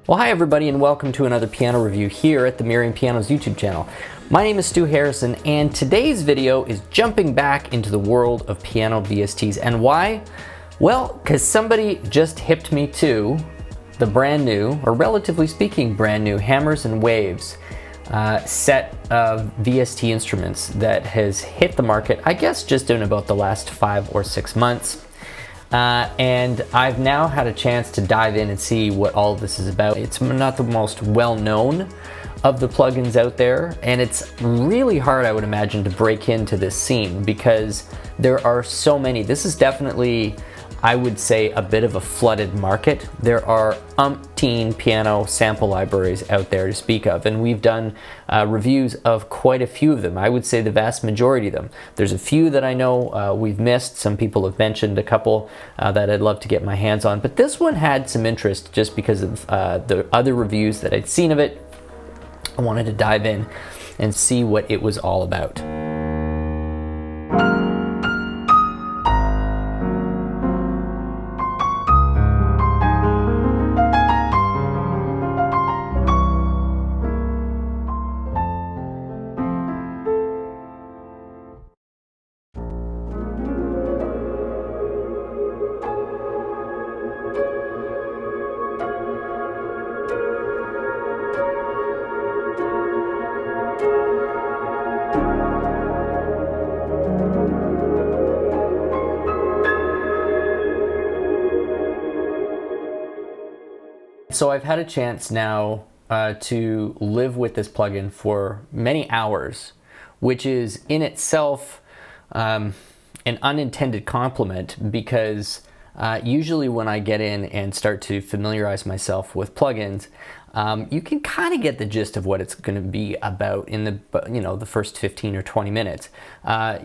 Well, hi everybody and welcome to another piano review here at the Merriam Pianos YouTube channel. My name is Stu Harrison and today's video is jumping back into the world of piano VSTs. And why? Well, because somebody just hipped me to the brand new, or relatively speaking brand new, Hammers and Waves set of VST instruments that has hit the market, I guess just in about the last 5 or 6 months. And I've now had a chance to dive in and see what all of this is about. It's not the most well-known of the plugins out there, and it's really hard, I would imagine, to break into this scene because there are so many. This is definitely, I would say, a bit of a flooded market. There are umpteen piano sample libraries out there to speak of, and we've done reviews of quite a few of them. I would say the vast majority of them. There's a few that I know we've missed. Some people have mentioned a couple that I'd love to get my hands on, but this one had some interest just because of the other reviews that I'd seen of it. I wanted to dive in and see what it was all about. So I've had a chance now to live with this plugin for many hours, which is in itself an unintended compliment because usually when I get in and start to familiarize myself with plugins, you can kind of get the gist of what it's going to be about in the first 15 or 20 minutes.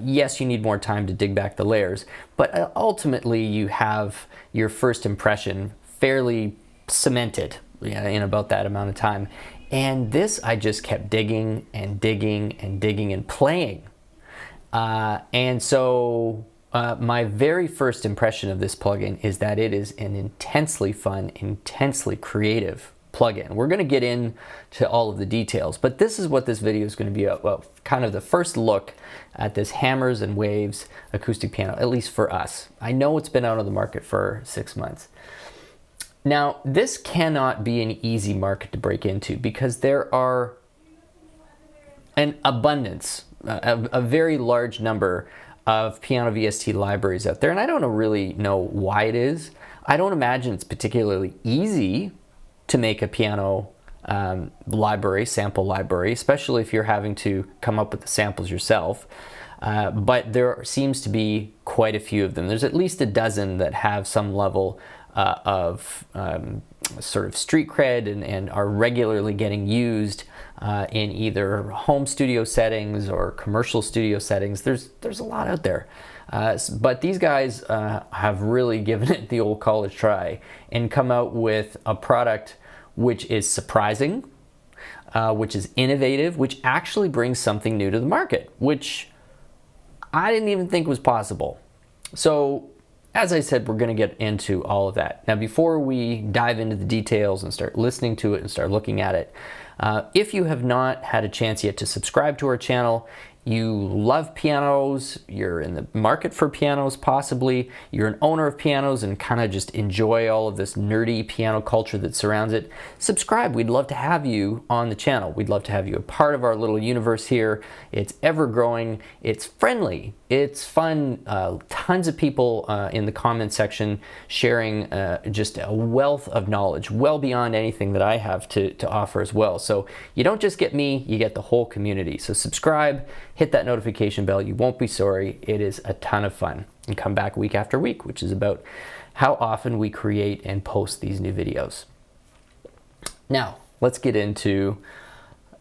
Yes, you need more time to dig back the layers, but ultimately you have your first impression fairly cemented in about that amount of time. And this, I just kept digging and digging and digging and playing. And so my very first impression of this plugin is that it is an intensely fun, intensely creative plugin. We're going to get into all of the details, but this is what this video is going to be about. Well, kind of the first look at this Hammers and Waves acoustic piano, at least for us. I know it's been out on the market for 6 months. Now, this cannot be an easy market to break into because there are an abundance, a very large number of piano VST libraries out there, and I don't really know why it is. I don't imagine it's particularly easy to make a piano sample library, especially if you're having to come up with the samples yourself. But there seems to be quite a few of them. There's at least a dozen that have some level of sort of street cred and are regularly getting used in either home studio settings or commercial studio settings. There's a lot out there. But these guys have really given it the old college try and come out with a product which is surprising, which is innovative, which actually brings something new to the market, which I didn't even think was possible. So, as I said, we're going to get into all of that. Now, before we dive into the details and start listening to it and start looking at it, if you have not had a chance yet to subscribe to our channel, you love pianos, you're in the market for pianos possibly, you're an owner of pianos and kind of just enjoy all of this nerdy piano culture that surrounds it, subscribe. We'd love to have you on the channel. We'd love to have you a part of our little universe here. It's ever growing, it's friendly, it's fun. Tons of people in the comment section sharing just a wealth of knowledge, well beyond anything that I have to offer as well. So you don't just get me, you get the whole community. So subscribe, hit that notification bell. You won't be sorry. It is a ton of fun. And come back week after week, which is about how often we create and post these new videos. Now, let's get into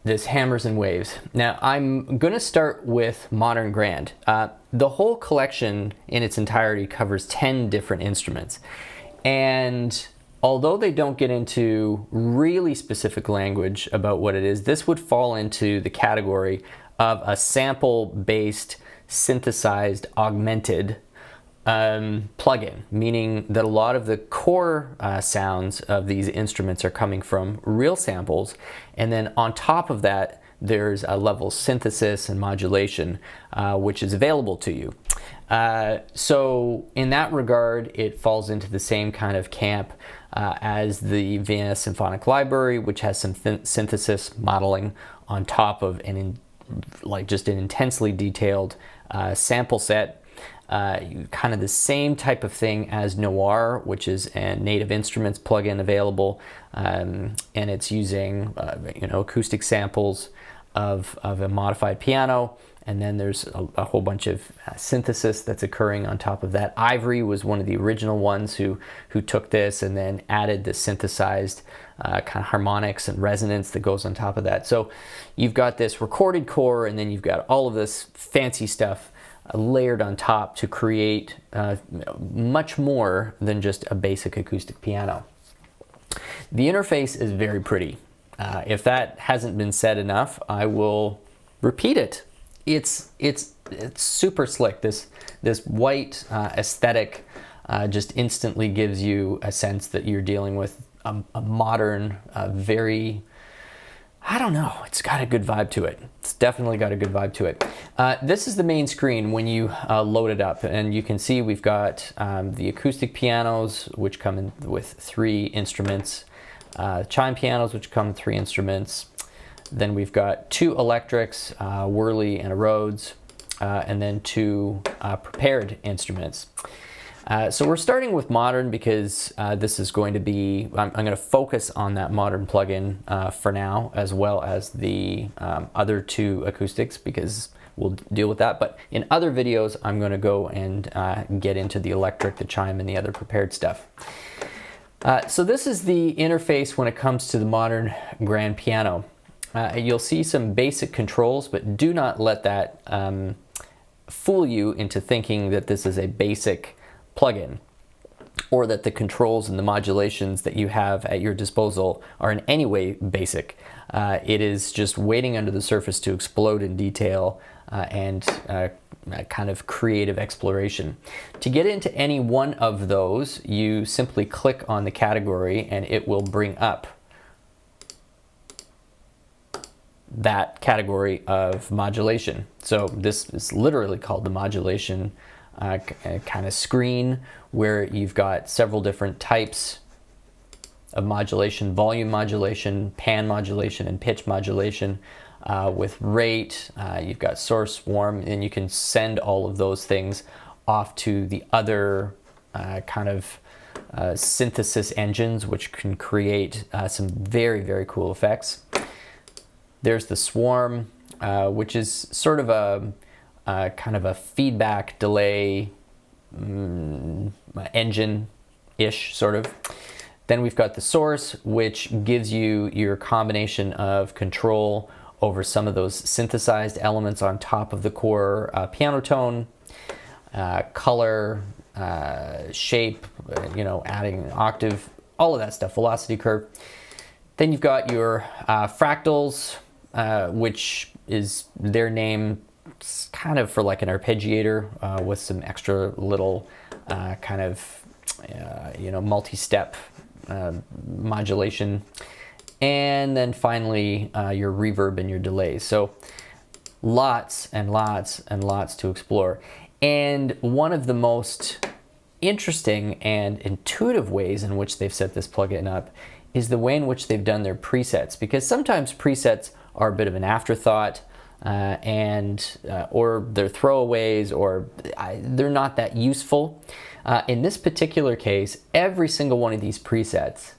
this Hammers and Waves. Now, I'm going to start with Modern Grand. The whole collection in its entirety covers 10 different instruments. And although they don't get into really specific language about what it is, this would fall into the category of a sample-based, synthesized, augmented plugin, meaning that a lot of the core sounds of these instruments are coming from real samples, and then on top of that there's a level of synthesis and modulation which is available to you. So in that regard, it falls into the same kind of camp as the Vienna Symphonic Library, which has some synthesis modeling on top of just an intensely detailed sample set. Kind of the same type of thing as Noir, which is a Native Instruments plugin available, and it's using acoustic samples of a modified piano, and then there's a whole bunch of synthesis that's occurring on top of that. Ivory was one of the original ones who took this and then added the synthesized kind of harmonics and resonance that goes on top of that. So you've got this recorded core, and then you've got all of this fancy stuff layered on top to create much more than just a basic acoustic piano. The interface is very pretty. If that hasn't been said enough, I will repeat it. It's super slick. This white aesthetic just instantly gives you a sense that you're dealing with a modern, very, I don't know, it's got a good vibe to it. It's definitely got a good vibe to it. This is the main screen when you load it up, and you can see we've got the acoustic pianos, which come in with 3 instruments, chime pianos, which come with 3 instruments. Then we've got 2 electrics, Whirly and a Rhodes, and then 2 prepared instruments. So we're starting with modern because this is going to be, I'm going to focus on that modern plugin for now, as well as the other 2 acoustics, because we'll deal with that. But in other videos, I'm going to go and get into the electric, the chime, and the other prepared stuff. So this is the interface when it comes to the modern grand piano. You'll see some basic controls, but do not let that fool you into thinking that this is a basic plugin, or that the controls and the modulations that you have at your disposal are in any way basic. It is just waiting under the surface to explode in detail and kind of creative exploration. To get into any one of those, you simply click on the category and it will bring up that category of modulation. So this is literally called the modulation kind of screen, where you've got several different types of modulation: volume modulation, pan modulation, and pitch modulation. With rate, you've got source, swarm, and you can send all of those things off to the other kind of synthesis engines, which can create some very, very cool effects. There's the swarm, which is sort of a kind of a feedback delay engine-ish, sort of. Then we've got the source, which gives you your combination of control over some of those synthesized elements on top of the core piano tone, color, shape, adding an octave, all of that stuff, velocity curve. Then you've got your fractals, which is their name kind of for like an arpeggiator with some extra little kind of multi-step modulation. And then finally your reverb and your delays. So lots and lots and lots to explore. And one of the most interesting and intuitive ways in which they've set this plugin up is the way in which they've done their presets, because sometimes presets are a bit of an afterthought, or they're throwaways, or they're not that useful. In this particular case, every single one of these presets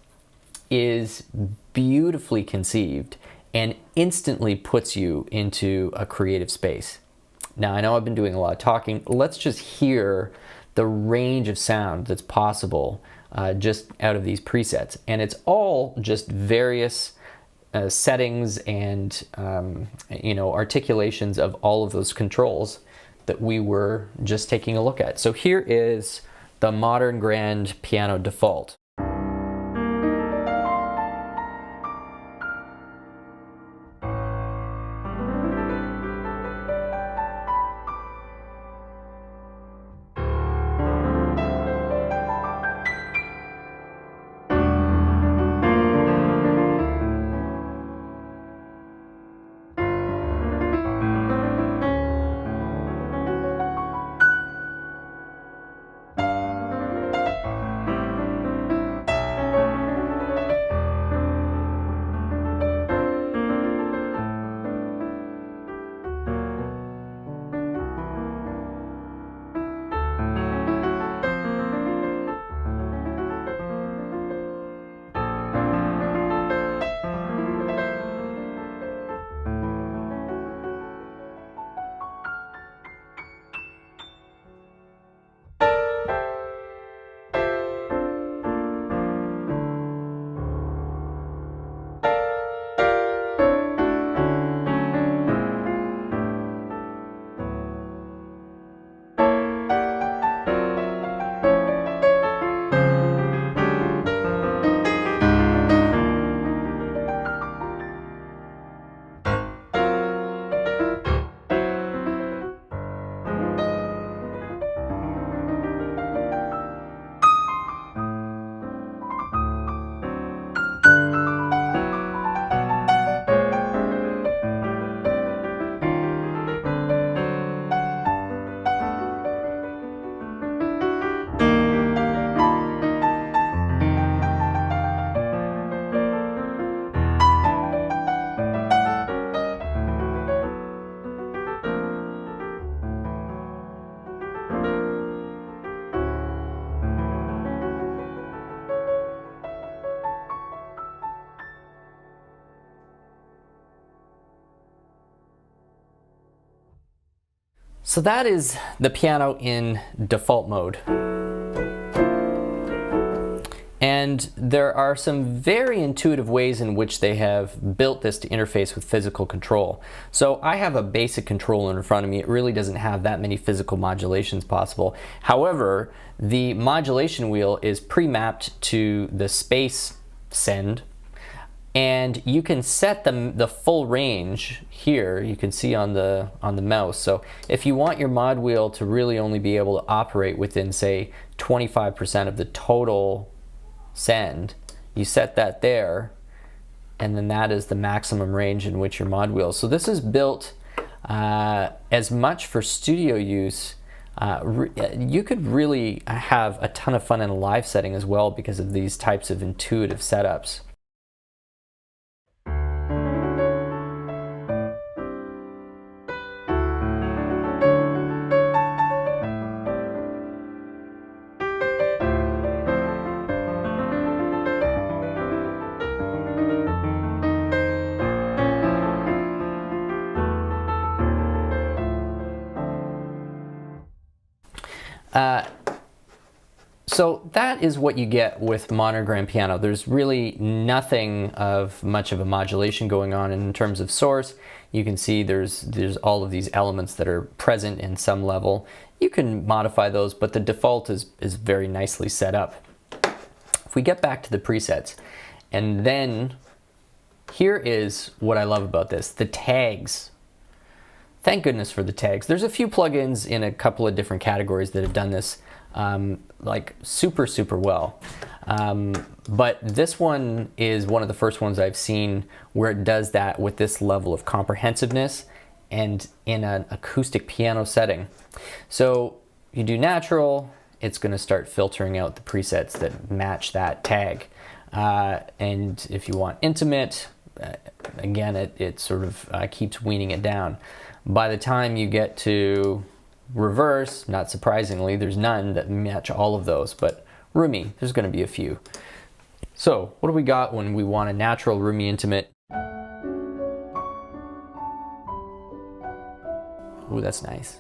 is beautifully conceived and instantly puts you into a creative space. Now, I know I've been doing a lot of talking. Let's just hear the range of sound that's possible just out of these presets. And it's all just various settings and articulations of all of those controls that we were just taking a look at. So here is the modern grand piano default. So that is the piano in default mode. And there are some very intuitive ways in which they have built this to interface with physical control. So I have a basic controller in front of me. It really doesn't have that many physical modulations possible. However, the modulation wheel is pre-mapped to the space send, and you can set the full range here. You can see on the mouse. So if you want your mod wheel to really only be able to operate within, say, 25% of the total send, you set that there, and then that is the maximum range in which your mod wheel. So this is built as much for studio use. You could really have a ton of fun in a live setting as well because of these types of intuitive setups. So that is what you get with modern grand piano. There's really nothing of much of a modulation going on in terms of source. You can see there's all of these elements that are present in some level. You can modify those, but the default is very nicely set up. If we get back to the presets, and then here is what I love about this, the tags. Thank goodness for the tags. There's a few plugins in a couple of different categories that have done this like super well. But this one is one of the first ones I've seen where it does that with this level of comprehensiveness and in an acoustic piano setting. So you do natural, it's going to start filtering out the presets that match that tag. And if you want intimate, again, it sort of keeps weaning it down. By the time you get to reverse, not surprisingly, there's none that match all of those, but roomy, there's going to be a few. So what do we got when we want a natural, roomy, intimate? Ooh, that's nice.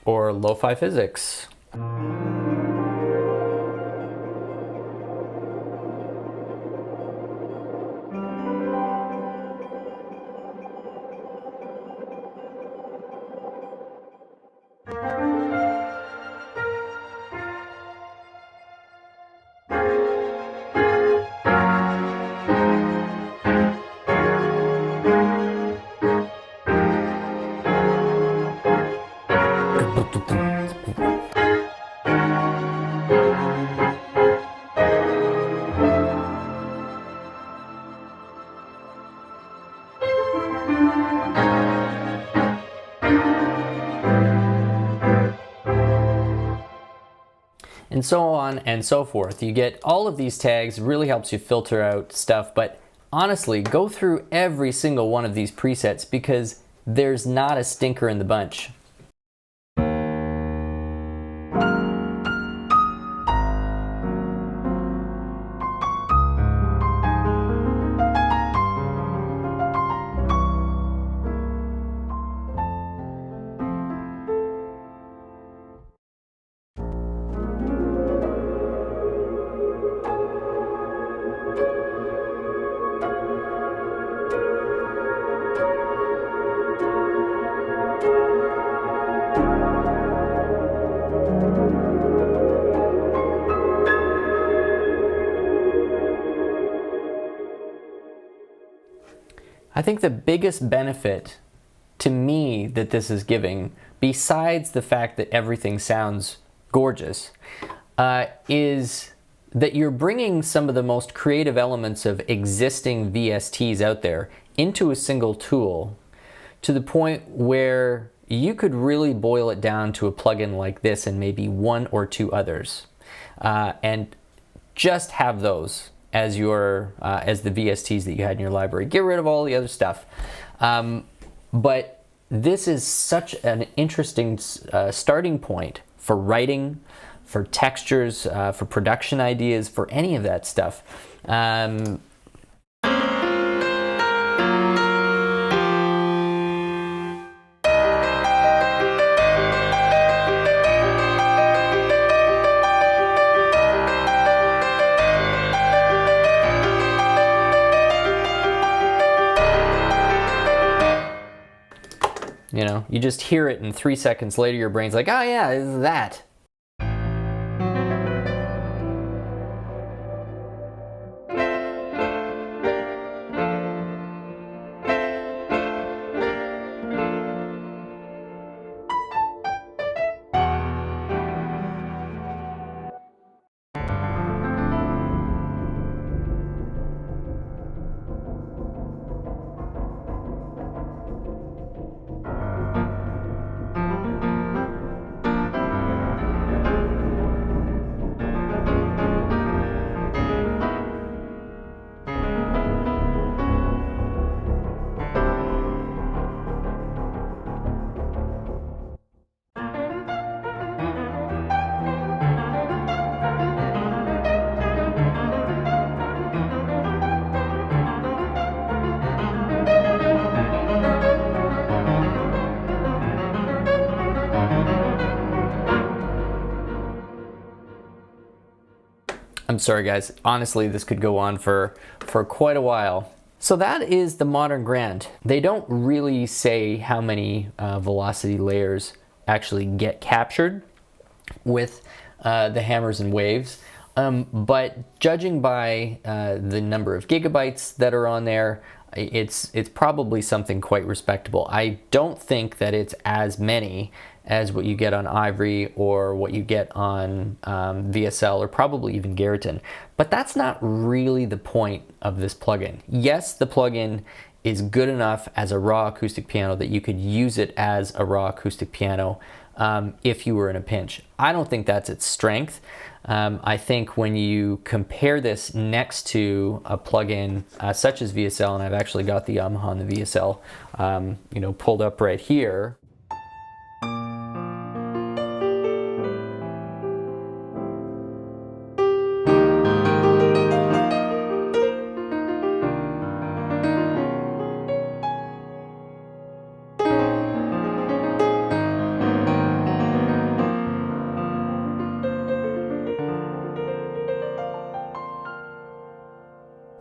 Or lo-fi physics. And so on and so forth. You get all of these tags, really helps you filter out stuff, but honestly, go through every single one of these presets because there's not a stinker in the bunch. I think the biggest benefit to me that this is giving, besides the fact that everything sounds gorgeous, is that you're bringing some of the most creative elements of existing VSTs out there into a single tool to the point where you could really boil it down to a plugin like this and maybe one or two others, and just have those as your as the VSTs that you had in your library. Get rid of all the other stuff. But this is such an interesting starting point for writing, for textures, for production ideas, for any of that stuff. You know, you just hear it and 3 seconds later your brain's like, oh yeah, it's that. I'm sorry guys, honestly this could go on for quite a while. So that is the modern Grand. They don't really say how many velocity layers actually get captured with the hammers and waves, but judging by the number of gigabytes that are on there, it's probably something quite respectable. I don't think that it's as many as what you get on Ivory or what you get on VSL or probably even Garriton. But that's not really the point of this plugin. Yes, the plugin is good enough as a raw acoustic piano that you could use it as a raw acoustic piano if you were in a pinch. I don't think that's its strength. I think when you compare this next to a plugin such as VSL, and I've actually got the Yamaha and the VSL you know, pulled up right here.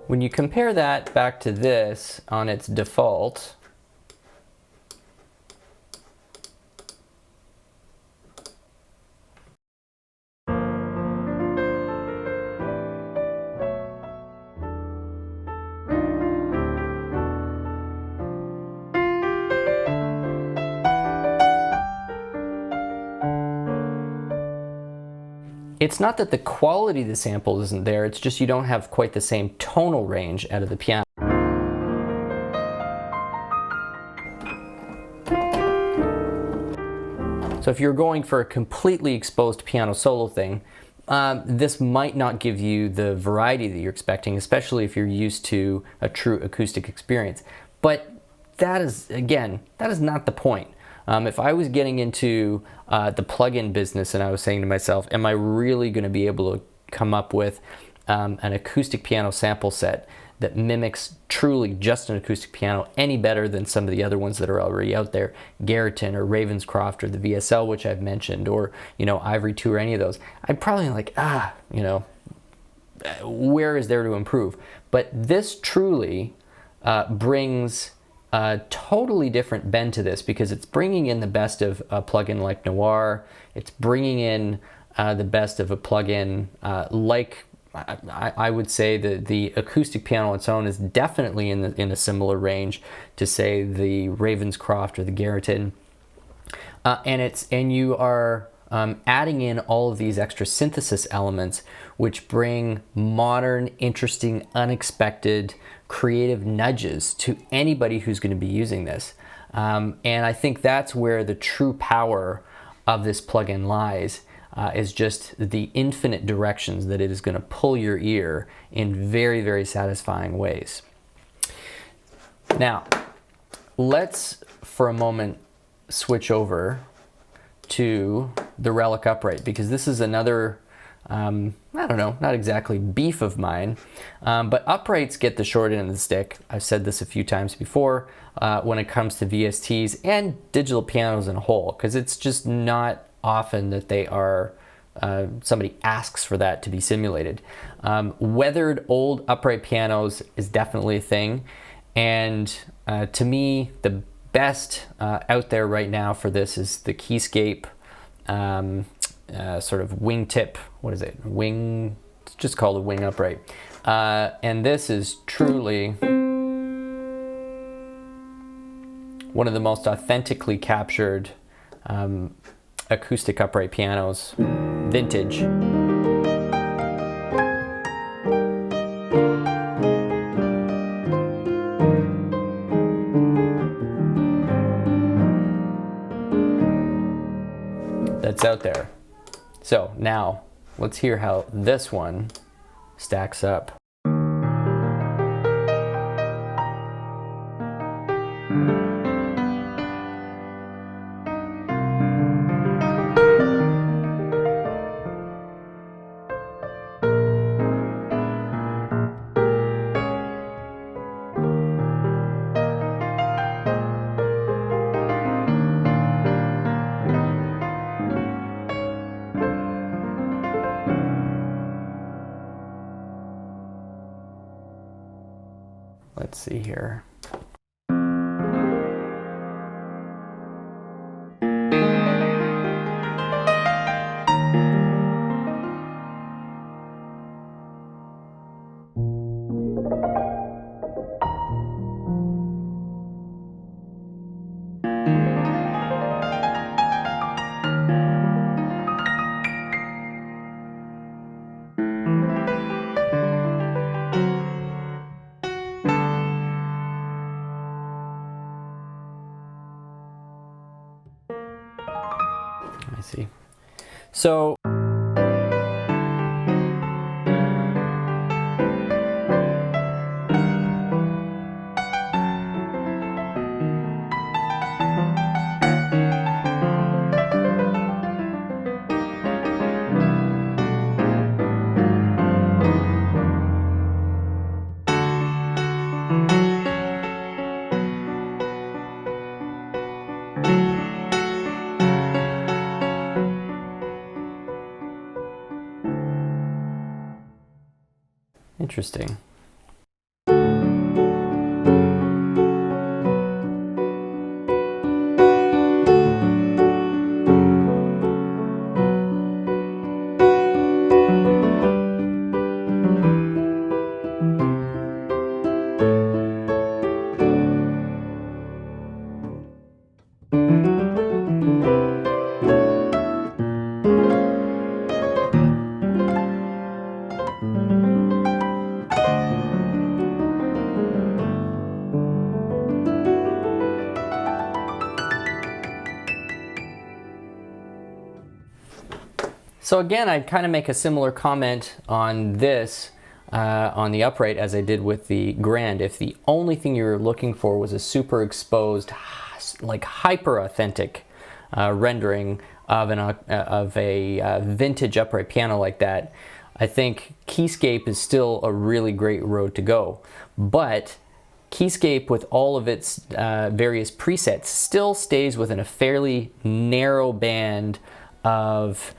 When you compare that back to this on its default, it's not that the quality of the sample isn't there, it's just you don't have quite the same tonal range out of the piano. So if you're going for a completely exposed piano solo thing, this might not give you the variety that you're expecting, especially if you're used to a true acoustic experience. But that is, again, that is not the point. If I was getting into the plug-in business and I was saying to myself, am I really going to be able to come up with an acoustic piano sample set that mimics truly just an acoustic piano any better than some of the other ones that are already out there, Garriton or Ravenscroft or the VSL, which I've mentioned, or, you know, Ivory 2 or any of those, I'd probably like, you know, where is there to improve? But this truly brings a totally different bend to this, because it's bringing in the best of a plugin like Noir. It's bringing in the best of a plugin like, I would say that the acoustic piano on its own is definitely in a similar range to, say, the Ravenscroft or the Garriton. And you are adding in all of these extra synthesis elements, which bring modern, interesting, unexpected, creative nudges to anybody who's going to be using this. And I think that's where the true power of this plugin lies, is just the infinite directions that it is going to pull your ear in very, very satisfying ways. Now, let's for a moment switch over to the Relic upright, because this is another, I don't know, not exactly beef of mine, but uprights get the short end of the stick. I've said this a few times before when it comes to VSTs and digital pianos in a whole, because it's just not often that they are, somebody asks for that to be simulated. Weathered old upright pianos is definitely a thing, and to me, the best out there right now for this is the Keyscape sort of wingtip, what is it? It's just called a wing upright. And this is truly one of the most authentically captured acoustic upright pianos, vintage. That's out there. So now let's hear how this one stacks up. Let's see here. I see. So interesting. So again, I'd kind of make a similar comment on this, on the upright, as I did with the Grand. If the only thing you were looking for was a super exposed, like hyper authentic rendering of a vintage upright piano like that, I think Keyscape is still a really great road to go. But Keyscape, with all of its various presets, still stays within a fairly narrow band of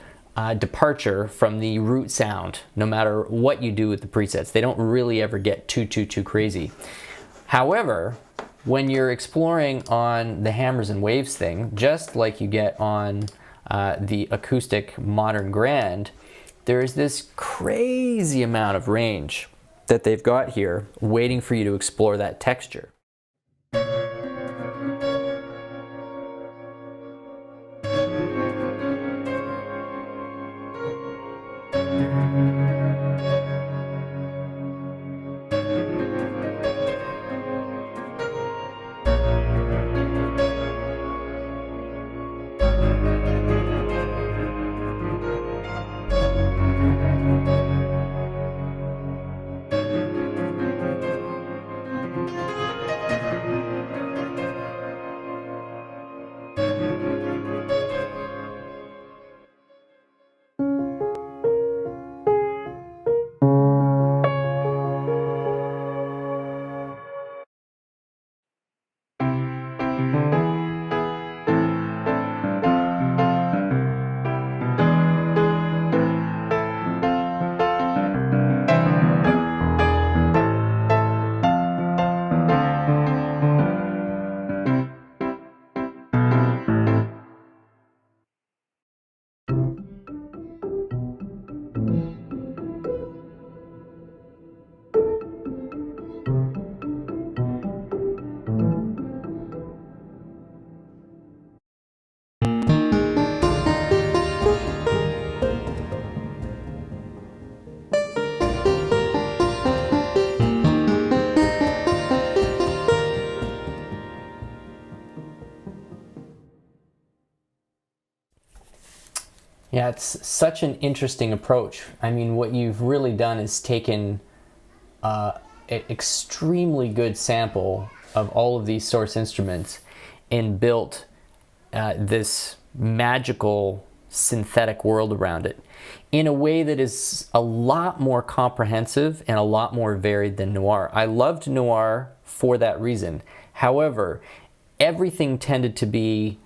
departure from the root sound, no matter what you do with the presets. They don't really ever get too crazy. However, when you're exploring on the hammers and waves thing, just like you get on the acoustic modern Grand, there's this crazy amount of range that they've got here waiting for you to explore that texture. Yeah, it's such an interesting approach. I mean, what you've really done is taken an extremely good sample of all of these source instruments and built this magical synthetic world around it in a way that is a lot more comprehensive and a lot more varied than Noir. I loved Noir for that reason. However, everything tended to be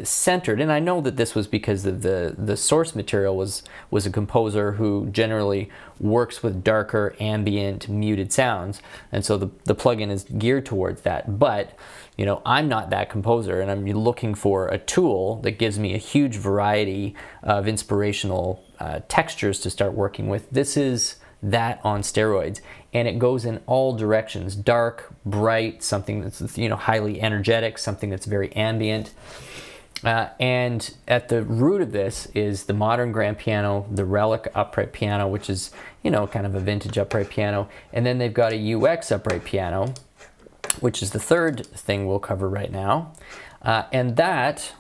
centered, and I know that this was because of the source material was a composer who generally works with darker, ambient, muted sounds, and so the plugin is geared towards that. But you know, I'm not that composer, and I'm looking for a tool that gives me a huge variety of inspirational textures to start working with. This is that on steroids, and it goes in all directions: dark, bright, something that's, you know, highly energetic, something that's very ambient. And at the root of this is the modern grand piano, the Relic upright piano, which is, you know, kind of a vintage upright piano. And then they've got a UX upright piano, which is the third thing we'll cover right now. And that,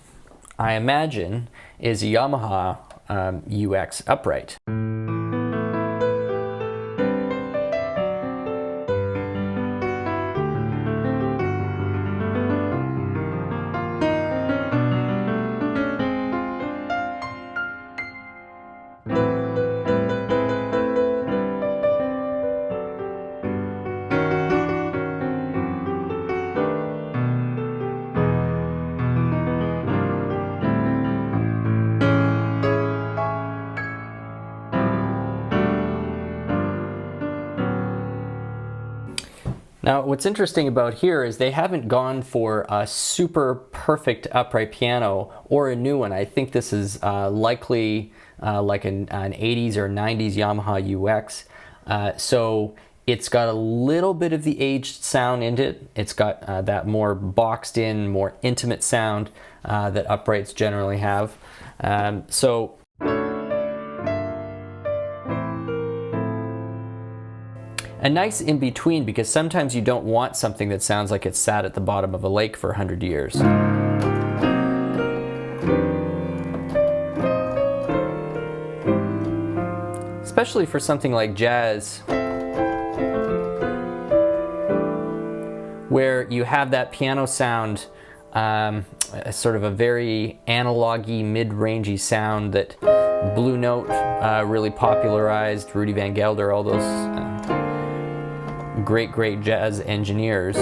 I imagine, is a Yamaha UX upright. Now, what's interesting about here is they haven't gone for a super perfect upright piano or a new one. I think this is likely like an 80s or 90s Yamaha UX. So it's got a little bit of the aged sound in it. It's got that more boxed in, more intimate sound that uprights generally have. So a nice in-between, because sometimes you don't want something that sounds like it sat at the bottom of a lake for 100 years. Especially for something like jazz, where you have that piano sound, sort of a very analog-y, mid-rangey sound that Blue Note really popularized, Rudy Van Gelder, all those great jazz engineers.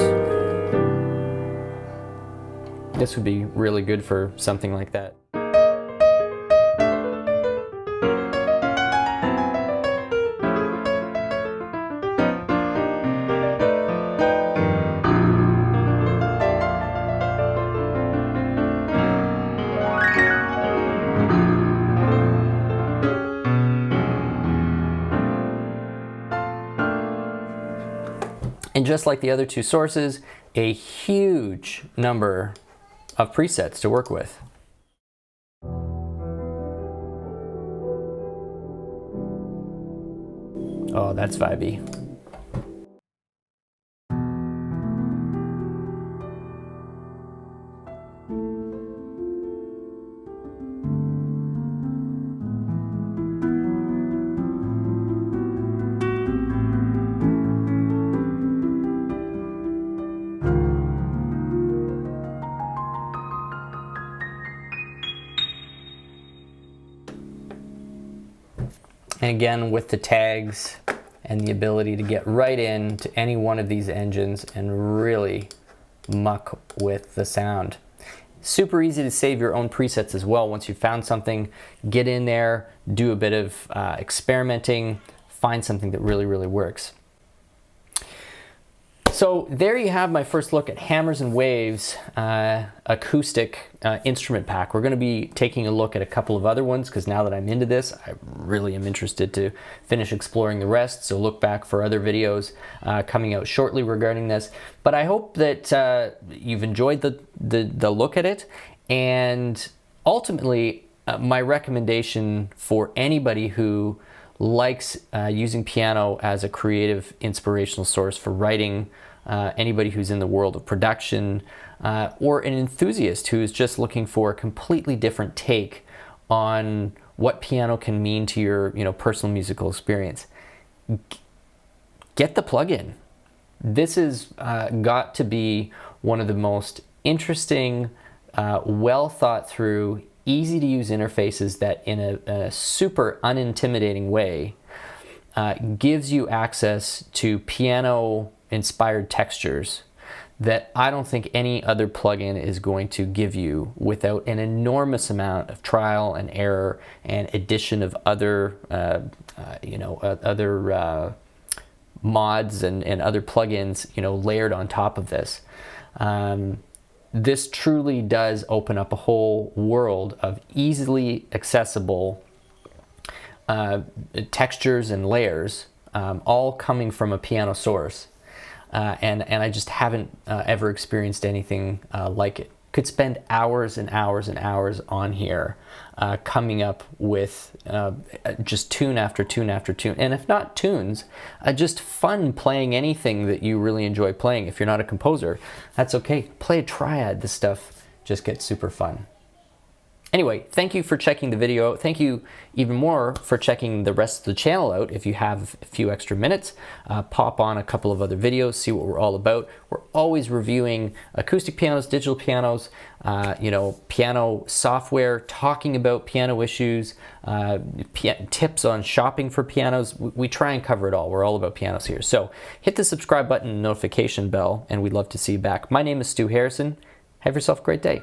This would be really good for something like that. And just like the other two sources, a huge number of presets to work with. Oh, that's vibey. And again, with the tags and the ability to get right into any one of these engines and really muck with the sound. Super easy to save your own presets as well. Once you've found something, get in there, do a bit of experimenting, find something that really works. So there you have my first look at Hammers and Waves acoustic instrument pack. We're going to be taking a look at a couple of other ones, because now that I'm into this, I really am interested to finish exploring the rest. So look back for other videos coming out shortly regarding this. But I hope that you've enjoyed the look at it, and ultimately my recommendation for anybody who likes using piano as a creative inspirational source for writing anybody who's in the world of production, or an enthusiast who's just looking for a completely different take on what piano can mean to your personal musical experience. Get the plugin. This has got to be one of the most interesting, well thought through, easy to use interfaces that in a super unintimidating way gives you access to piano inspired textures that I don't think any other plugin is going to give you without an enormous amount of trial and error and addition of other other mods and other plugins layered on top of this. This truly does open up a whole world of easily accessible textures and layers, all coming from a piano source. And I just haven't ever experienced anything like it. Could spend hours and hours and hours on here coming up with just tune after tune after tune. And if not tunes, just fun playing anything that you really enjoy playing. If you're not a composer, that's okay. Play a triad. This stuff just gets super fun. Anyway, thank you for checking the video out. Thank you even more for checking the rest of the channel out. If you have a few extra minutes, pop on a couple of other videos, see what we're all about. We're always reviewing acoustic pianos, digital pianos, piano software, talking about piano issues, tips on shopping for pianos. We try and cover it all. We're all about pianos here. So hit the subscribe button and notification bell, and we'd love to see you back. My name is Stu Harrison. Have yourself a great day.